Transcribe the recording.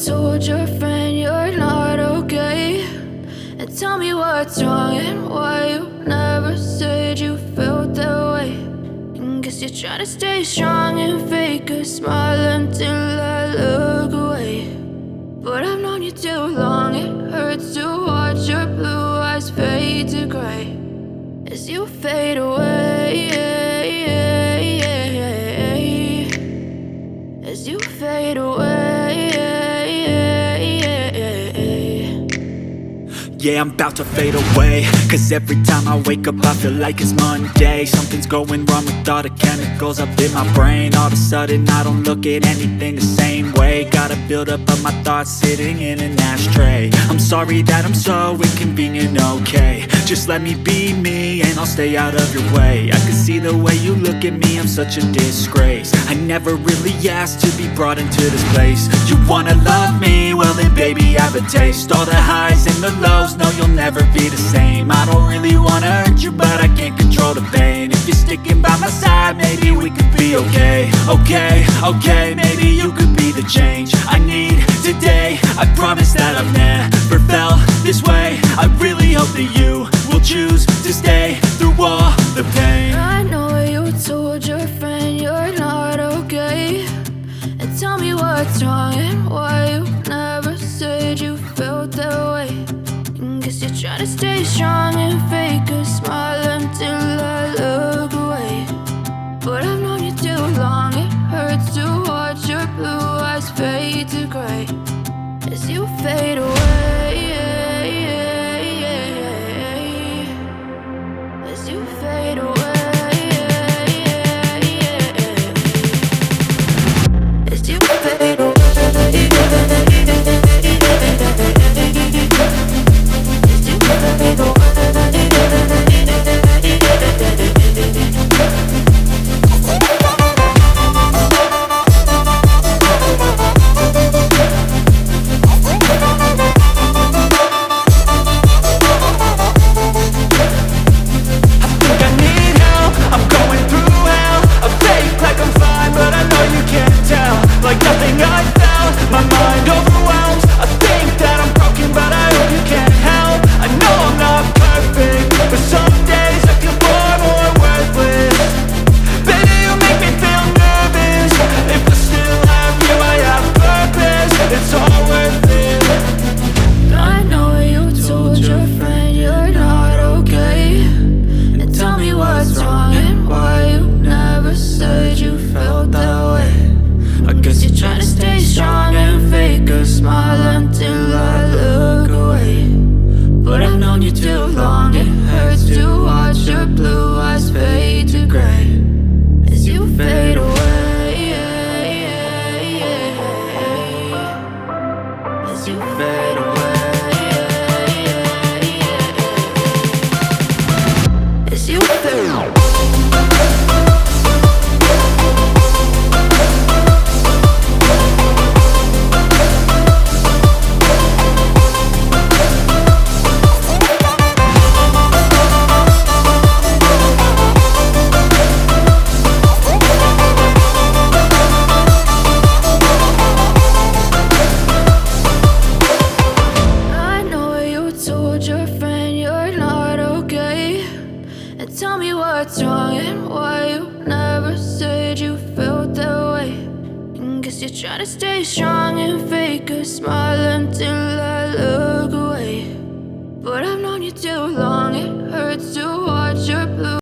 told your friend you're not okay. And tell me what's wrong and why you never said you felt that way. And guess you're trying to stay strong and fake a smile until I look away. But I've known you too long, it hurts to watch your blue eyes fade to gray as you fade away, as you fade away. Yeah, I'm about to fade away, cause every time I wake up I feel like it's Monday. Something's going wrong with all the chemicals up in my brain. All of a sudden I don't look at anything the same way. Gotta build up of my thoughts sitting in an ashtray. I'm sorry that I'm so inconvenient, okay. Just let me be me and I'll stay out of your way. I can see the way you look at me, I'm such a disgrace. I never really asked to be brought into this place. You wanna love me? Well then baby I have a taste. All the highs and the lows, no you'll never be the same. I don't really wanna hurt you but I can't control the pain. If you're sticking by my side maybe we could be okay. Okay, maybe you could be the change I need today. I promise that I've never felt this way. I really hope that you will choose to stay through all the pain. I know you told your friend you're not okay. And tell me what's wrong and why you never said you felt that way. And guess you're trying to stay strong and fake a smile until I look away. But I've known you too long, it hurts to watch your blue eyes fade to gray as you fade away, as you fade away, as you fade away. Trying to stay strong and fake a smile